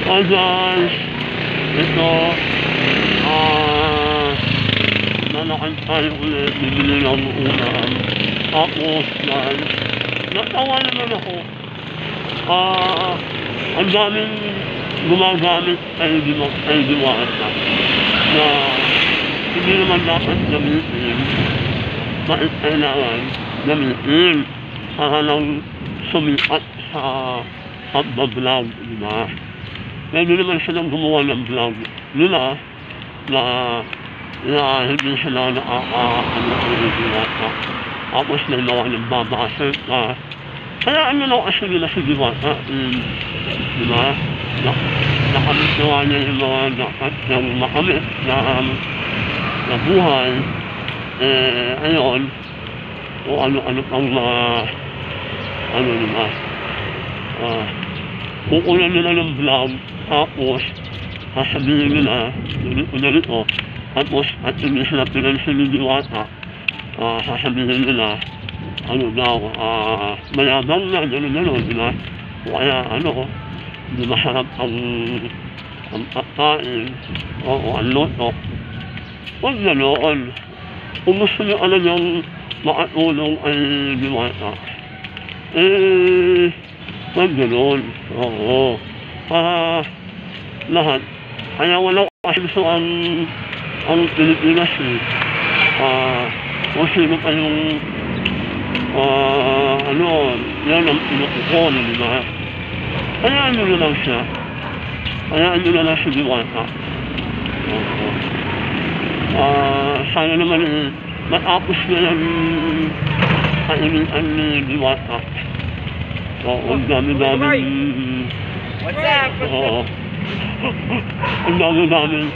Hi guys! Ito, nalakad tayo ulit, bibili ng ulam. Tapos guys, natawa naman ako. Ang daming gumagamit ay diwata na hindi naman dapat gamitin. Bakit kailangan gamitin para lang sumikat sa pagbablog, diba? Pwede naman silang gumawa ng vlog nila na hindi sila nakaka-diwata. Tapos may mga nagbabasa ka. Kaya ano lang kasi nila si Diwata, diba? Nakamit nawa niya yung mga dapat ng makamit na buhay. Ayun, o ano pang mga diba? Kukunan nila ng vlog, tapos sasabihin nila, ganito, tapos at hindi sila pinansin ni Diwata, sasabihin nila, mayabang na, gano'n, diba? Kaya hindi masarap ang pagkain, o ang loto. Huwag ganoon. Kung gusto niyo yung makatulong ay Diwata, huwag gano'n. Oo. Lahat. Kaya wala kasi gusto ang Pilipinas kung sino pa yung yan ang pinukukon, diba? Hayaan nyo na lang siya. Hayaan nyo na lang si Diwata. Oo. Sana naman matapos na yung kainitan ni Diwata. Oo, ang dami-daming... What's up? Oo. Ang dami-daming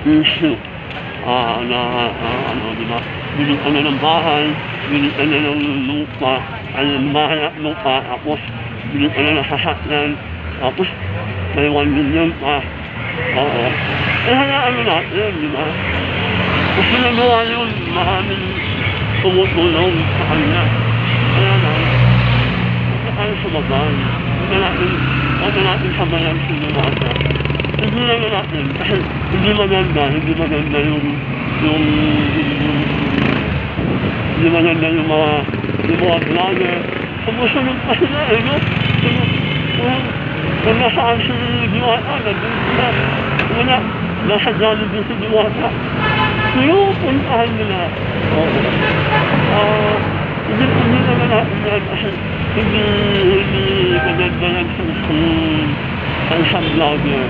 issue. Diba? Bili ka na ng bahay, bili ka na ng lupa, bahay at lupa, tapos bili ka na ng sasakyan, tapos may 1 million pa. Oo. Hayaan mo natin, diba? Kung sinagawa yun, maraming tumutulong sa kanya. Kaya lang, hindi tayo sumabay. Huwag natin sabayan si Diwata. Hindi natin, kasi hindi maganda yung mga vlogger. Kung gusto nung pa sila, no? Kung nasaan si Diwata, nandun sila. Wala, nasa galing din si Diwata. Pero puntahan nila. Hindi naman natin yan kasi hindi maganda yan sa isang vlogger.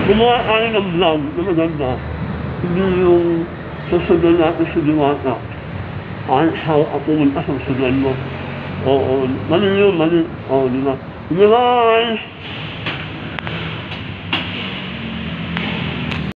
Gumawa tayo ng vlog na maganda. Hindi yung susundan natin si Diwata. Kahit how ako pumunta sa susundan mo. Oo, mali yun, mali. Oo, diba? Diba guys?